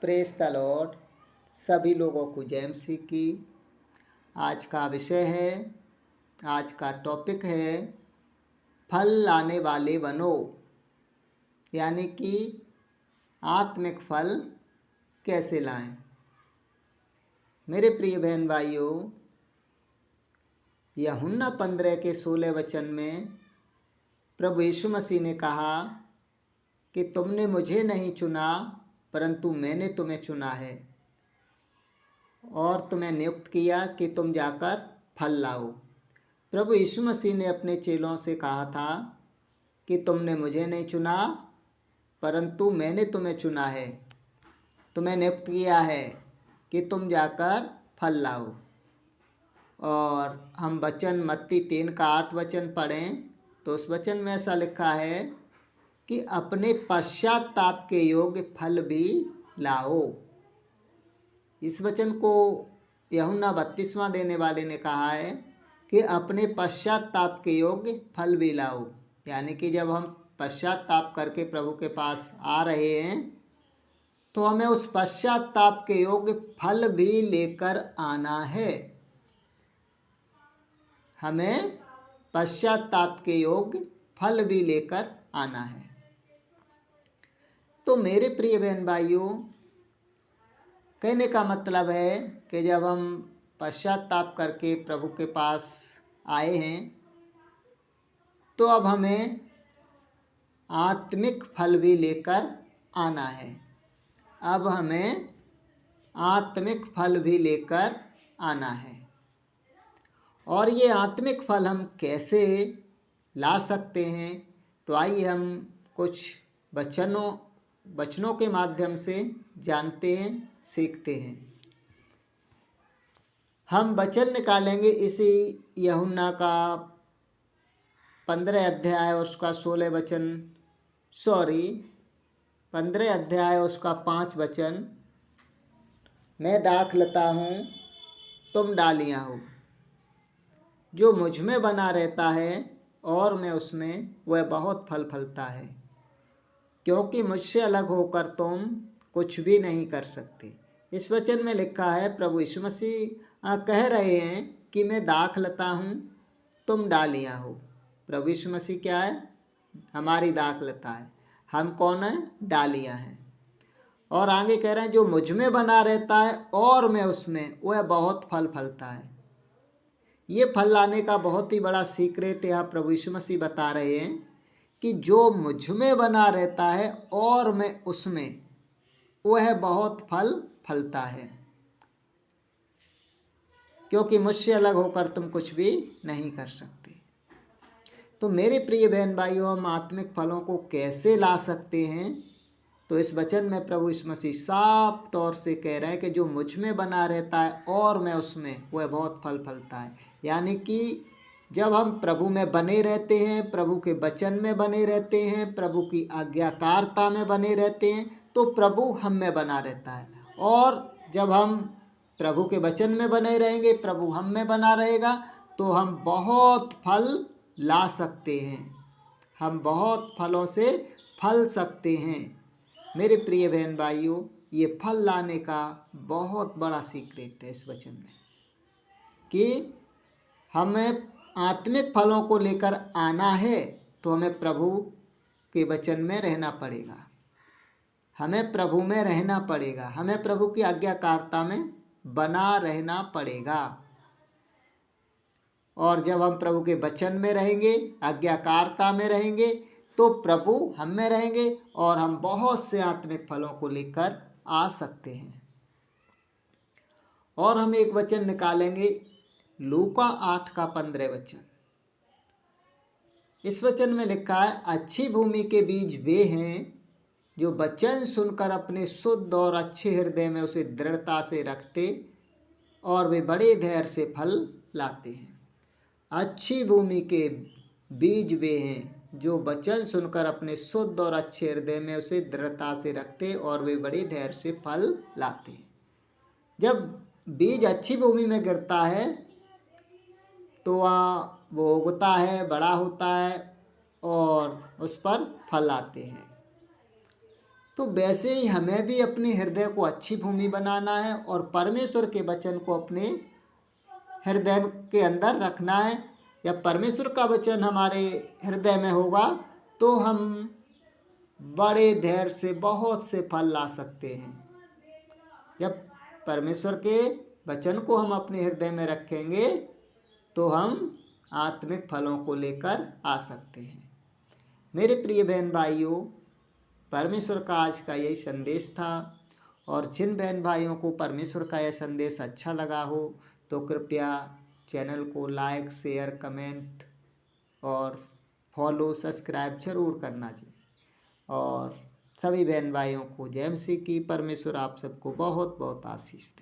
Praise the Lord. सभी लोगों को जय मसीह की। आज का विषय है, आज का टॉपिक है फल लाने वाले बनो, यानी कि आत्मिक फल कैसे लाएं। मेरे प्रिय बहन भाइयों, यूहन्ना 15 के 16 वचन में प्रभु यीशु मसीह ने कहा कि तुमने मुझे नहीं चुना परंतु मैंने तुम्हें चुना है और तुम्हें नियुक्त किया कि तुम जाकर फल लाओ। प्रभु यीशु मसीह ने अपने चेलों से कहा था कि तुमने मुझे नहीं चुना परंतु मैंने तुम्हें चुना है, तुम्हें नियुक्त किया है कि तुम जाकर फल लाओ। और हम वचन मत्ती 3 का 8 वचन पढ़ें तो उस वचन में ऐसा लिखा है कि अपने पश्चाताप के योग्य फल भी लाओ। इस वचन को यूहन्ना 32वां देने वाले ने कहा है कि अपने पश्चाताप के योग्य फल भी लाओ, यानी कि जब हम पश्चाताप करके प्रभु के पास आ रहे हैं तो हमें उस पश्चाताप के योग्य फल भी लेकर आना है। हमें पश्चाताप के योग्य फल भी लेकर आना है। तो मेरे प्रिय बहन भाइयों, कहने का मतलब है कि जब हम पश्चाताप करके प्रभु के पास आए हैं तो अब हमें आत्मिक फल भी लेकर आना है। अब हमें आत्मिक फल भी लेकर आना है। और ये आत्मिक फल हम कैसे ला सकते हैं, तो आइए हम कुछ वचनों के माध्यम से जानते हैं, सीखते हैं। हम वचन निकालेंगे इसी यूहन्ना का 15 अध्याय और उसका 16 वचन, 15 अध्याय और उसका 5 वचन। मैं दाखलता हूँ, तुम डालियाँ हो। जो मुझ में बना रहता है और मैं उसमें, वह बहुत फल फलता है, क्योंकि मुझसे अलग होकर तुम कुछ भी नहीं कर सकते। इस वचन में लिखा है, प्रभु यीशु मसीह कह रहे हैं कि मैं दाखलता हूँ, तुम डालियाँ हो। प्रभु यीशु मसीह क्या है? हमारी दाखलता है। हम कौन है? डालियाँ हैं। और आगे कह रहे हैं, जो मुझ में बना रहता है और मैं उसमें, वह बहुत फल फलता है। ये फल लाने का बहुत ही बड़ा सीक्रेट यहाँ प्रभु यीशु मसीह बता रहे हैं कि जो मुझ में बना रहता है और मैं उसमें, वह बहुत फल फलता है, क्योंकि मुझसे अलग होकर तुम कुछ भी नहीं कर सकते। तो मेरे प्रिय बहन भाइयों, हम आत्मिक फलों को कैसे ला सकते हैं? तो इस वचन में प्रभु यीशु मसीह साफ तौर से कह रहे हैं कि जो मुझ में बना रहता है और मैं उसमें, वह बहुत फल फलता है। यानी कि जब हम प्रभु में बने रहते हैं, प्रभु के वचन में बने रहते हैं, प्रभु की आज्ञाकारिता में बने रहते हैं, तो प्रभु हम में बना रहता है। और जब हम प्रभु के वचन में बने रहेंगे, प्रभु हम में बना रहेगा, तो हम बहुत फल ला सकते हैं। हम बहुत फलों से फल सकते हैं। मेरे प्रिय बहन भाइयों, ये फल लाने का बहुत बड़ा सीक्रेट है इस वचन में कि हमें आत्मिक फलों को लेकर आना है तो हमें प्रभु के वचन में रहना पड़ेगा, हमें प्रभु में रहना पड़ेगा, हमें प्रभु की आज्ञाकारिता में बना रहना पड़ेगा। और जब हम प्रभु के वचन में रहेंगे, आज्ञाकारिता में रहेंगे, तो प्रभु हम में रहेंगे और हम बहुत से आत्मिक फलों को लेकर आ सकते हैं। और हम एक वचन निकालेंगे, लूका 8 का 15 वचन। इस वचन में लिखा है, अच्छी भूमि के बीज वे हैं जो वचन सुनकर अपने शुद्ध और अच्छे हृदय में उसे दृढ़ता से रखते और वे बड़े धैर्य से फल लाते हैं। अच्छी भूमि के बीज वे हैं जो वचन सुनकर अपने शुद्ध और अच्छे हृदय में उसे दृढ़ता से रखते और वे बड़े धैर्य से फल लाते हैं। जब बीज अच्छी भूमि में गिरता है तो वो उगता है, बड़ा होता है और उस पर फल आते हैं। तो वैसे ही हमें भी अपने हृदय को अच्छी भूमि बनाना है और परमेश्वर के वचन को अपने हृदय के अंदर रखना है। जब परमेश्वर का वचन हमारे हृदय में होगा तो हम बड़े धैर्य से बहुत से फल ला सकते हैं। जब परमेश्वर के वचन को हम अपने हृदय में रखेंगे तो हम आत्मिक फलों को लेकर आ सकते हैं। मेरे प्रिय बहन भाइयों, परमेश्वर का आज का यही संदेश था। और जिन बहन भाइयों को परमेश्वर का यह संदेश अच्छा लगा हो तो कृपया चैनल को लाइक, शेयर, कमेंट और फॉलो, सब्सक्राइब जरूर करना चाहिए। और सभी बहन भाइयों को जय मसीह की। परमेश्वर आप सबको बहुत बहुत आशीष दे।